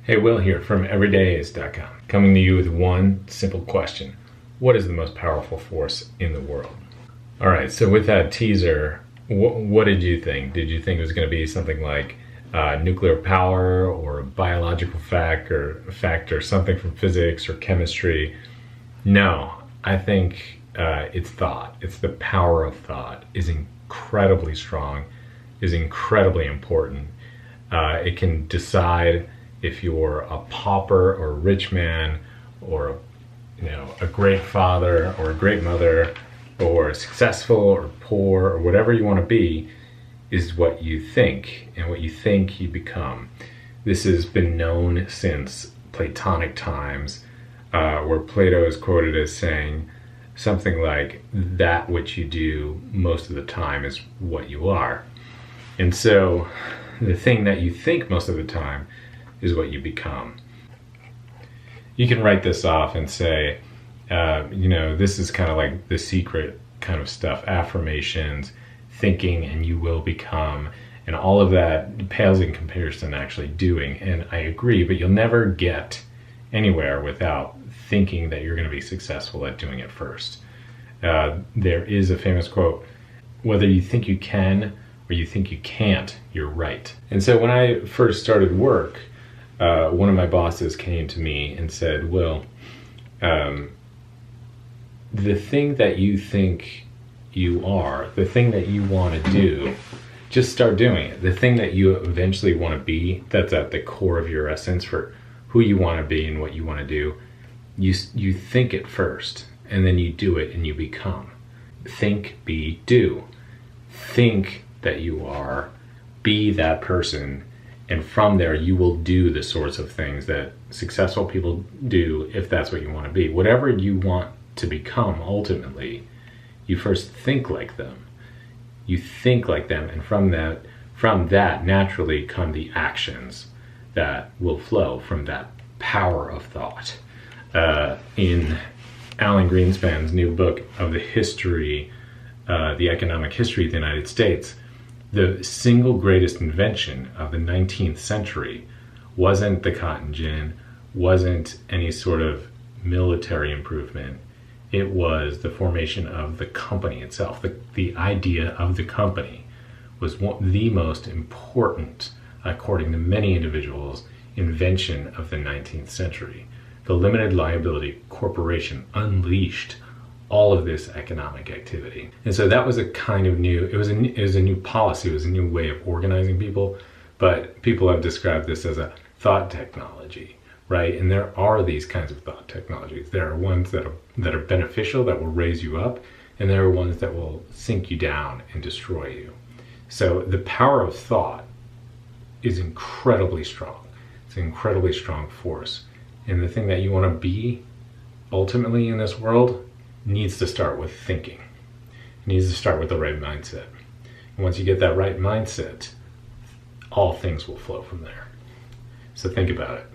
Hey, Will here from everydayace.com, coming to you with one simple question. What is the most powerful force in the world? All right, so with that teaser, what did you think? Did you think it was going to be something like nuclear power or a biological fact or something from physics or chemistry? No, I think it's thought. It's the power of thought is incredibly strong, is incredibly important. It can decide if you're a pauper or a rich man, or a great father or a great mother, or successful or poor, or whatever you want to be, is what you think, and what you think you become. This has been known since Platonic times, where Plato is quoted as saying something like, that which you do most of the time is what you are. And so the thing that you think most of the time is what you become. You can write this off and say, this is kind of like The Secret kind of stuff, affirmations, thinking and you will become, and all of that pales in comparison to actually doing. And I agree, but you'll never get anywhere without thinking that you're going to be successful at doing it first. There is a famous quote, whether you think you can or you think you can't, you're right. And so when I first started work, one of my bosses came to me and said, Will, the thing that you think you are, the thing that you want to do, just start doing it. The thing that you eventually want to be, that's at the core of your essence for who you want to be and what you want to do, you think it first, and then you do it and you become. Think, be, do. Think that you are, be that person, and from there you will do the sorts of things that successful people do if that's what you want to be. Whatever you want to become ultimately, you first think like them. You think like them, and from that naturally come the actions that will flow from that power of thought. In Alan Greenspan's new book of the history, the economic history of the United States, the single greatest invention of the 19th century wasn't the cotton gin, wasn't any sort of military improvement. It was the formation of the company itself. The idea of the company was the most important, according to many individuals, invention of the 19th century. The limited liability corporation unleashed all of this economic activity. And so that was a kind of it was a new policy, it was a new way of organizing people, but people have described this as a thought technology, right? And there are these kinds of thought technologies. There are ones that are beneficial, that will raise you up, and there are ones that will sink you down and destroy you. So the power of thought is incredibly strong. It's an incredibly strong force. And the thing that you want to be ultimately in this world needs to start with thinking. It needs to start with the right mindset. And once you get that right mindset, all things will flow from there. So think about it.